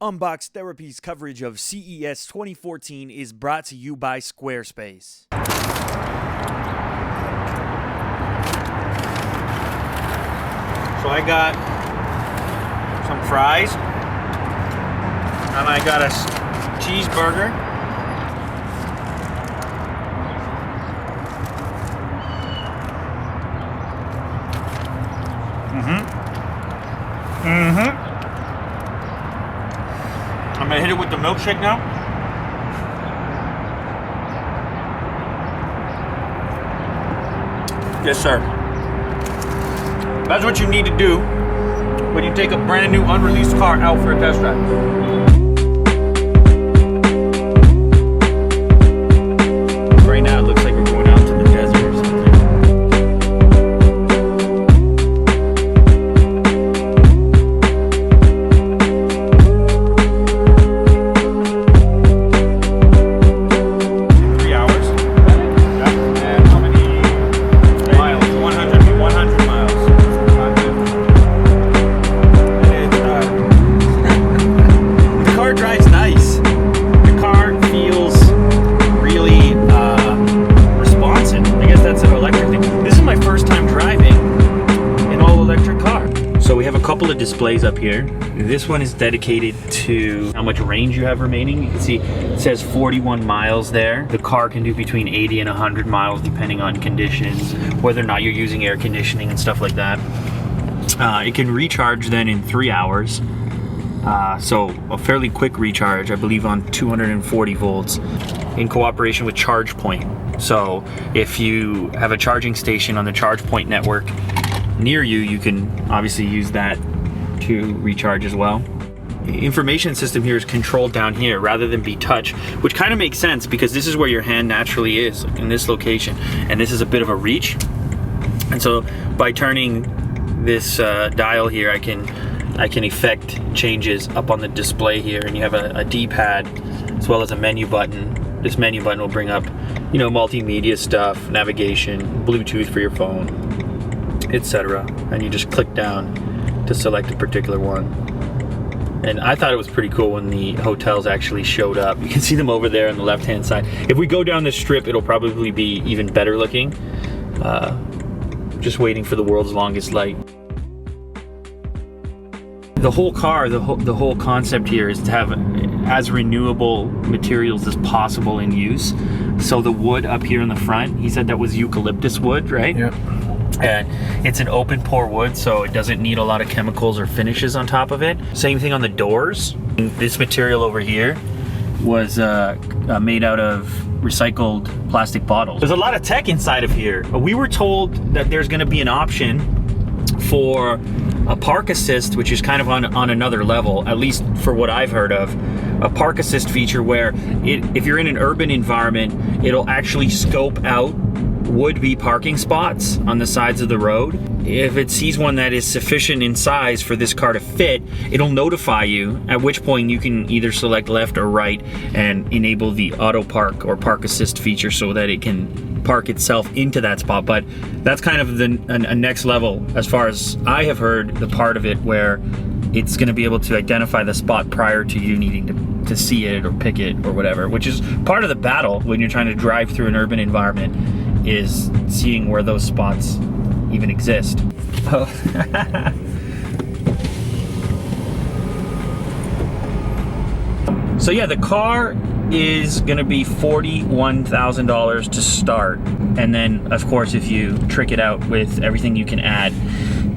Unbox Therapy's coverage of CES 2014 is brought to you by Squarespace. So I got some fries, and I got a cheeseburger. I'm gonna hit it with the milkshake now. Yes, sir. That's what you need to do when you take a brand new unreleased car out for a test drive. Right now it looks like we're going out to the desert or something. Couple of displays up here. This one is dedicated to how much range you have remaining. You can see it says 41 miles there. The car can do between 80 and 100 miles depending on conditions, whether or not you're using air conditioning and stuff like that. It can recharge then in 3 hours. So a fairly quick recharge, I believe on 240 volts in cooperation with ChargePoint. So if you have a charging station on the ChargePoint network near you, you can obviously use that to recharge as well. The information system here is controlled down here rather than be touch, which kind of makes sense because this is where your hand naturally is, in this location, and this is a bit of a reach. And so by turning this dial here, I can effect changes up on the display here, and you have a D-pad as well as a menu button. This menu button will bring up, you know, multimedia stuff, navigation, Bluetooth for your phone, etc. And you just click down to select a particular one. And I thought it was pretty cool when the hotels actually showed up. You can see them over there on the left hand side. If we go down this strip, it'll probably be even better looking. Just waiting for the world's longest light. The whole car, the whole concept here is to have as renewable materials as possible in use. So the wood up here in the front, he said that was eucalyptus wood, right? Yep. And it's an open pore wood, so it doesn't need a lot of chemicals or finishes on top of it. Same thing on the doors. This material over here was made out of recycled plastic bottles. There's a lot of tech inside of here. We were told that there's going to be an option for a park assist, which is kind of on another level, at least for what I've heard of. A park assist feature where if you're in an urban environment, it'll actually scope out would-be parking spots on the sides of the road. If it sees one that is sufficient in size for this car to fit, it'll notify you, at which point you can either select left or right and enable the auto park or park assist feature so that it can park itself into that spot. But that's kind of a next level as far as I have heard, the part of it where it's going to be able to identify the spot prior to you needing to see it or pick it or whatever, which is part of the battle when you're trying to drive through an urban environment, is seeing where those spots even exist. So yeah, the car is gonna be $41,000 to start. And then of course, if you trick it out with everything you can add,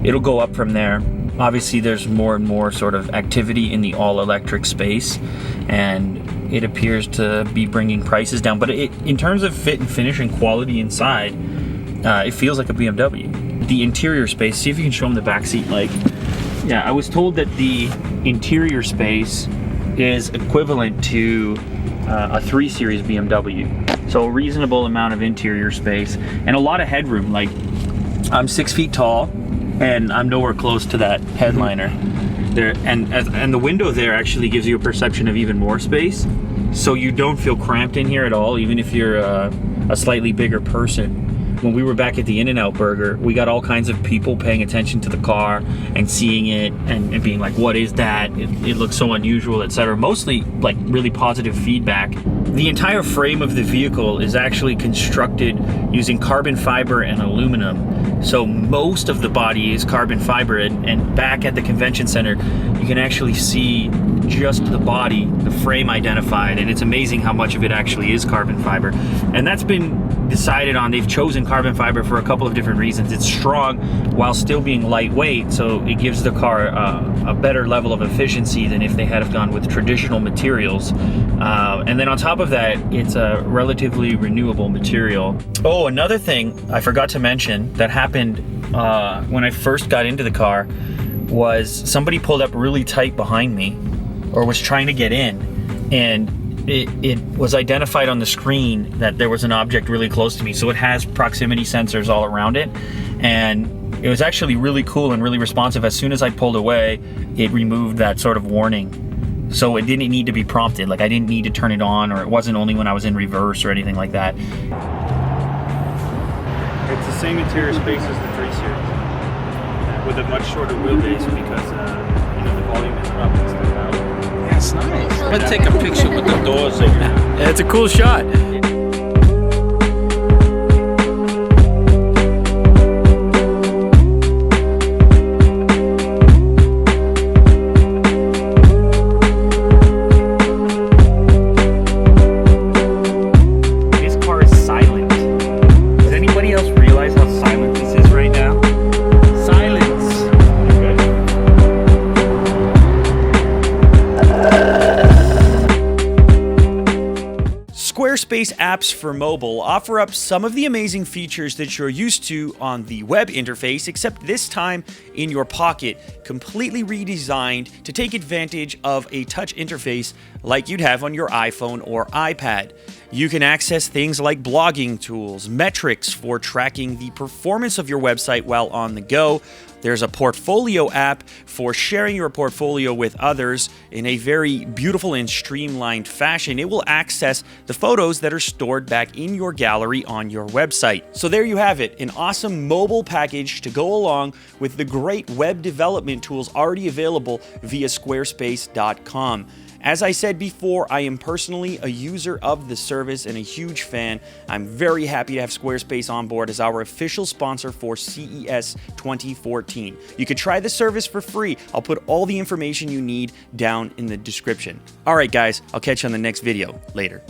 it'll go up from there. Obviously there's more and more sort of activity in the all-electric space, and it appears to be bringing prices down. But in terms of fit and finish and quality inside, it feels like a BMW. The interior space, see if you can show them the back seat. Like, yeah, I was told that the interior space is equivalent to a 3 Series BMW. So a reasonable amount of interior space and a lot of headroom. Like, I'm 6 feet tall, and I'm nowhere close to that headliner. There, and the window there actually gives you a perception of even more space, so you don't feel cramped in here at all, even if you're a slightly bigger person. when we were back at the In-N-Out Burger, we got all kinds of people paying attention to the car and seeing it and being like, what is that? It looks so unusual, etc. Mostly like really positive feedback. The entire frame of the vehicle is actually constructed using carbon fiber and aluminum. So most of the body is carbon fiber, and back at the convention center, you can actually see just the body, the frame identified, and it's amazing how much of it actually is carbon fiber. And that's been decided on. They've chosen carbon fiber for a couple of different reasons. It's strong while still being lightweight, so it gives the car a better level of efficiency than if they had have gone with traditional materials. And then on top of that, it's a relatively renewable material. Oh, another thing I forgot to mention that happened when I first got into the car was somebody pulled up really tight behind me, or was trying to get in, and it was identified on the screen that there was an object really close to me. So it has proximity sensors all around it, and it was actually really cool and really responsive. As soon as I pulled away, it removed that sort of warning. So it didn't need to be prompted. Like, I didn't need to turn it on, or it wasn't only when I was in reverse or anything like that. It's the same interior space as the 3 Series, with a much shorter wheelbase because the volume is up instead of out. That's nice. I'm gonna take a picture with the doors open. Yeah, it's a cool shot. This car is silent. Does anybody else realize how silent this is right now? Silence. Squarespace apps for mobile offer up some of the amazing features that you're used to on the web interface, except this time in your pocket, completely redesigned to take advantage of a touch interface like you'd have on your iPhone or iPad. You can access things like blogging tools, metrics for tracking the performance of your website while on the go. There's a portfolio app for sharing your portfolio with others in a very beautiful and streamlined fashion. It will access the photos that are stored back in your gallery on your website. So there you have it, an awesome mobile package to go along with the great web development tools already available via squarespace.com. As I said before, I am personally a user of the service and a huge fan. I'm very happy to have Squarespace on board as our official sponsor for CES 2014. You can try the service for free. I'll put all the information you need down in the description. All right, guys, I'll catch you on the next video. Later.